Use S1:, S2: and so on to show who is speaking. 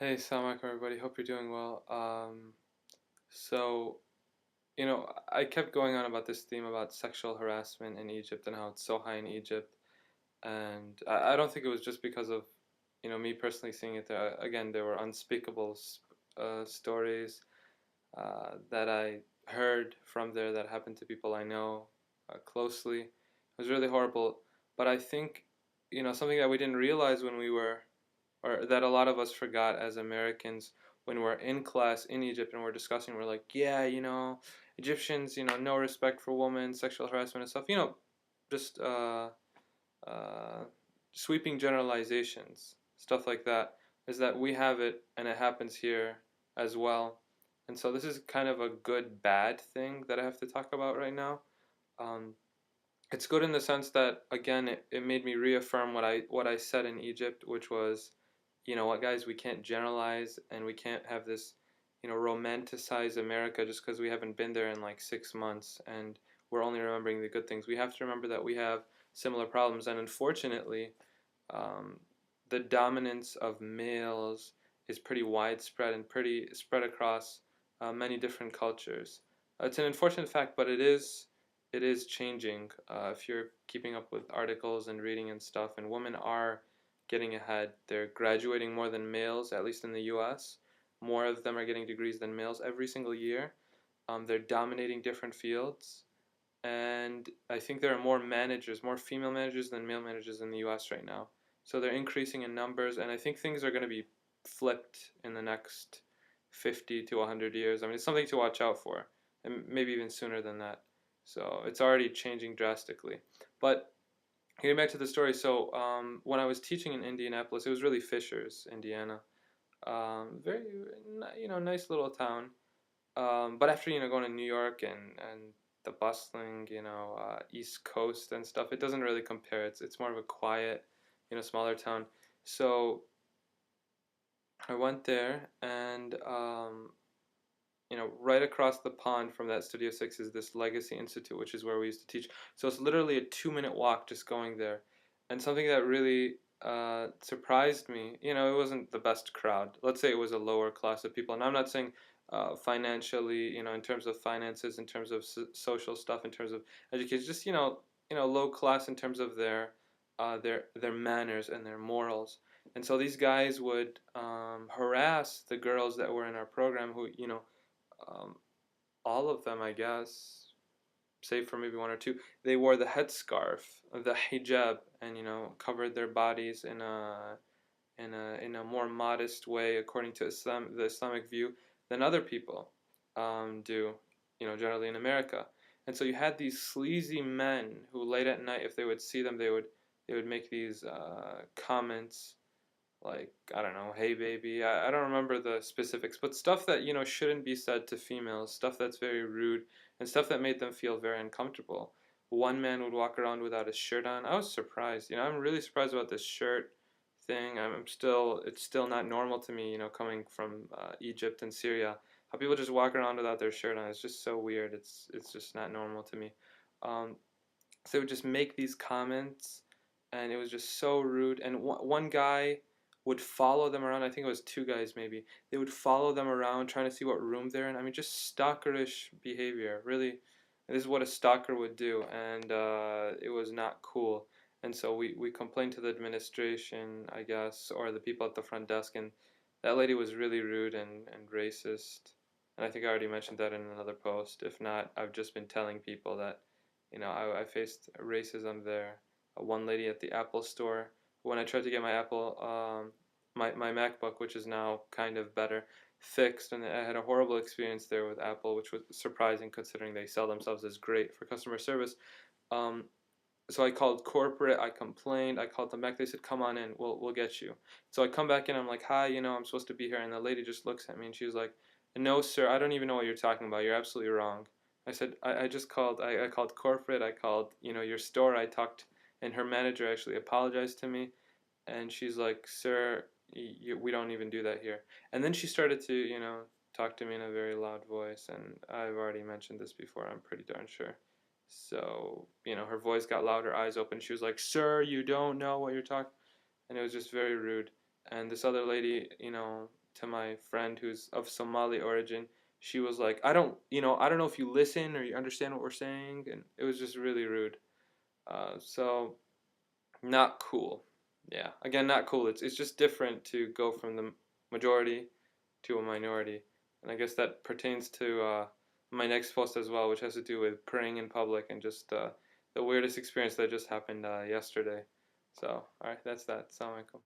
S1: Hey, Assalamu alaikum, everybody. Hope you're doing well. So, I kept going on about this theme about sexual harassment in Egypt and how it's so high in Egypt. And I don't think it was just because of, me personally seeing it there. Again, there were unspeakable stories that I heard from there that happened to people I know closely. It was really horrible. But I think, something that we didn't realize when we were or that a lot of us forgot as Americans when we're in class in Egypt and we're discussing, we're like, yeah, Egyptians, no respect for women, sexual harassment and stuff, just uh, sweeping generalizations, stuff like that, is that we have it and it happens here as well. And so this is kind of a good bad thing that I have to talk about right now. Um, it's good in the sense that again it made me reaffirm what I said in Egypt, which was, you know what, guys, we can't generalize and we can't have this, romanticize America just because we haven't been there in like 6 months and we're only remembering the good things. We have to remember that we have similar problems, and unfortunately, um, the dominance of males is pretty widespread and pretty spread across many different cultures. It's an unfortunate fact, but it is changing. If you're keeping up with articles and reading and stuff, and women are getting ahead. They're graduating more than males, at least in the U.S. More of them are getting degrees than males every single year. They're dominating different fields, and I think there are more managers, more female managers than male managers in the U.S. right now. So they're increasing in numbers, and I think things are going to be flipped in the next 50 to 100 years. I mean, it's something to watch out for, and maybe even sooner than that. So it's already changing drastically. But getting back to the story, so when I was teaching in Indianapolis, it was really Fishers, Indiana. Very, nice little town. But after going to New York and the bustling, East Coast and stuff, it doesn't really compare. It's more of a quiet, smaller town. So I went there, and right across the pond from that Studio Six is this Legacy Institute, which is where we used to teach. So it's literally a 2-minute walk just going there. And something that really surprised me, it wasn't the best crowd. Let's say it was a lower class of people. And I'm not saying financially, in terms of finances, in terms of social stuff, in terms of education, just low class in terms of their manners and their morals. And so these guys would harass the girls that were in our program who, um, all of them, I guess, save for maybe one or two, they wore the headscarf, the hijab, and covered their bodies in a more modest way according to the Islamic view than other people do, generally in America. And so you had these sleazy men who late at night, if they would see them, they would make these comments like, I don't know, hey baby. I don't remember the specifics, but stuff that shouldn't be said to females, stuff that's very rude, and stuff that made them feel very uncomfortable. One man would walk around without his shirt on. I was surprised. I'm really surprised about this shirt thing. It's still not normal to me, coming from Egypt and Syria. How people just walk around without their shirt on. It's just so weird. It's just not normal to me. Um, so they would just make these comments, and it was just so rude. And one guy would follow them around. I think it was two guys maybe. They would follow them around trying to see what room they're in. I mean, just stalkerish behavior. Really, this is what a stalker would do, and it was not cool. And so we complained to the administration, I guess, or the people at the front desk, and that lady was really rude and racist. And I think I already mentioned that in another post. If not, I've just been telling people that, I faced racism there. One lady at the Apple store, when I tried to get my my MacBook, which is now kind of better, fixed, and I had a horrible experience there with Apple, which was surprising considering they sell themselves as great for customer service. Um, so I called corporate, I complained, I called them back, they said, come on in, we'll get you. So I come back in, I'm like, hi, I'm supposed to be here, and the lady just looks at me and she's like, no sir, I don't even know what you're talking about, you're absolutely wrong. I said, I just called, I called corporate, I called, your store, I talked, and her manager actually apologized to me, and she's like, sir, we don't even do that here. And then she started to, talk to me in a very loud voice, and I've already mentioned this before, I'm pretty darn sure. So, her voice got loud, her eyes open. She was like, sir, you don't know what you're talking. And it was just very rude. And this other lady, to my friend who's of Somali origin. She was like, I don't know if you listen or you understand what we're saying, and it was just really rude. So not cool. Yeah, again, not cool. It's just different to go from the majority to a minority, and I guess that pertains to my next post as well, which has to do with praying in public and just the weirdest experience that just happened yesterday. So, all right, that's that. Assalamu alaikum.